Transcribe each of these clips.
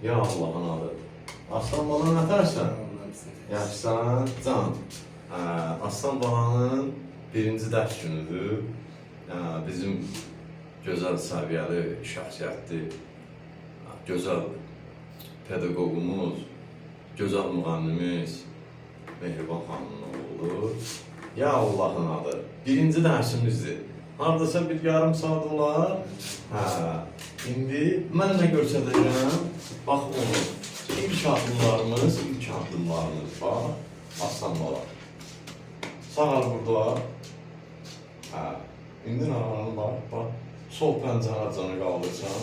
Ya Allah'ın adı. Aslan balanı atarsan. Yaxşısan, can. Aslan balanın birinci dərs günüdür. Bizim gözəl səviyyəli şəxsiyyətli, gözəl pedaqogumuz, gözəl müğənnimiz Mehriban xanımın oğlu. Ya Allah'ın adı. Birinci dərsimizdir. Hardasa bir yarım saat olar. İndi mən nə göstərəcəm? Bax onu. İlk addımlarımız. Bax. Aslan bala. Sağ əl burada. İndi nə var? Bax. Sol pəncəni canı qaldırsan.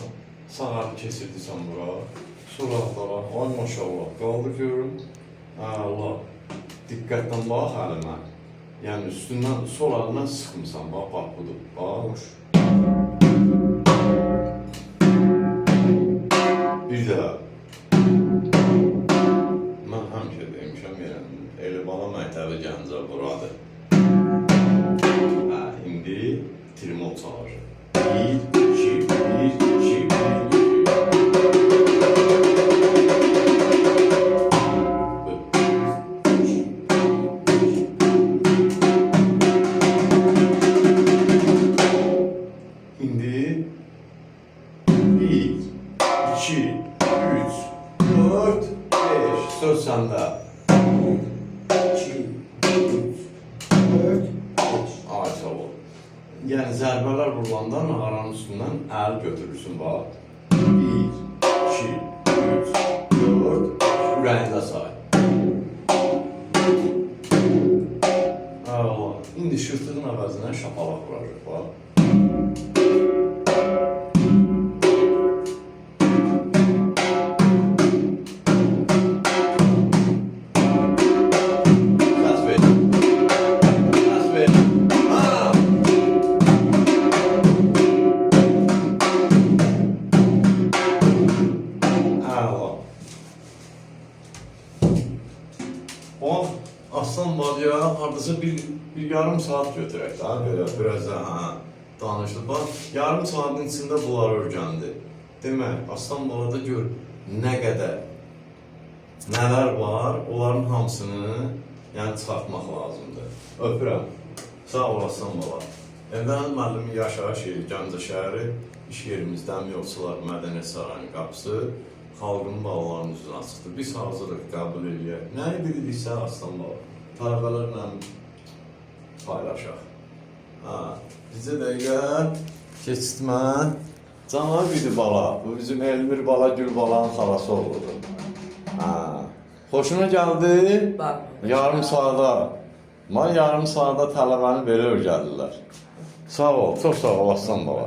Sağ əli keçirdirsən bura. Suratlara. Ay maşallah. Qaldır görüm. Allah. Diqqətdən bax əlimə. Yəni üstündən, sol əlindən sıxmısan. Bax, budur. Bax. Bir daha. Mən həmişə demişəm, elə bala məktəbi Gəncə buradır. İndi trimol çalır. 1, 2, 1, 2, 1, 2, 3, 4, 5. Söz səndə. 2, 3, 4, 5. Ay sağ ol. Yəni zərbələr vurulanda nağaranın üstündən əl götürürsün bax. 1, 2, 3, 4, ürəyində say. Allah. İndi şırtığın əvəzinə şapalaq vuracaq bax. O aslan balya hardasa bir yarım saat götürək daha böyle biraz da danışdı. Bax, yarım saatin içində bunlar öyrəndi. Demək, aslan balada gör nə qədər nələr var, onların hamısını yəni çıxartmaq lazımdır. Öpürəm. Sağ ol aslan bala. Evdən müəllimi yaşayış yeri Gəncə şəhəri, iş yerimiz Dəmir Yolçular Mədəniyyət Sarayının qapısı. Xalqın balalarının üzrə açıqdır. Biz hazırıq qəbul edək. Nəyi biliriksə aslan bala, tələbələrlə paylaşaq. Bizə dəqiqə keçitmə. Canavar bir bala, bu bizim Elmir bala, Gül balanın xalası olurdu. Xoşuna gəldi? Yarım saata. Yarım saata tələbəni belə öyrədirlər. Sağ ol, çox sağ ol aslan bala.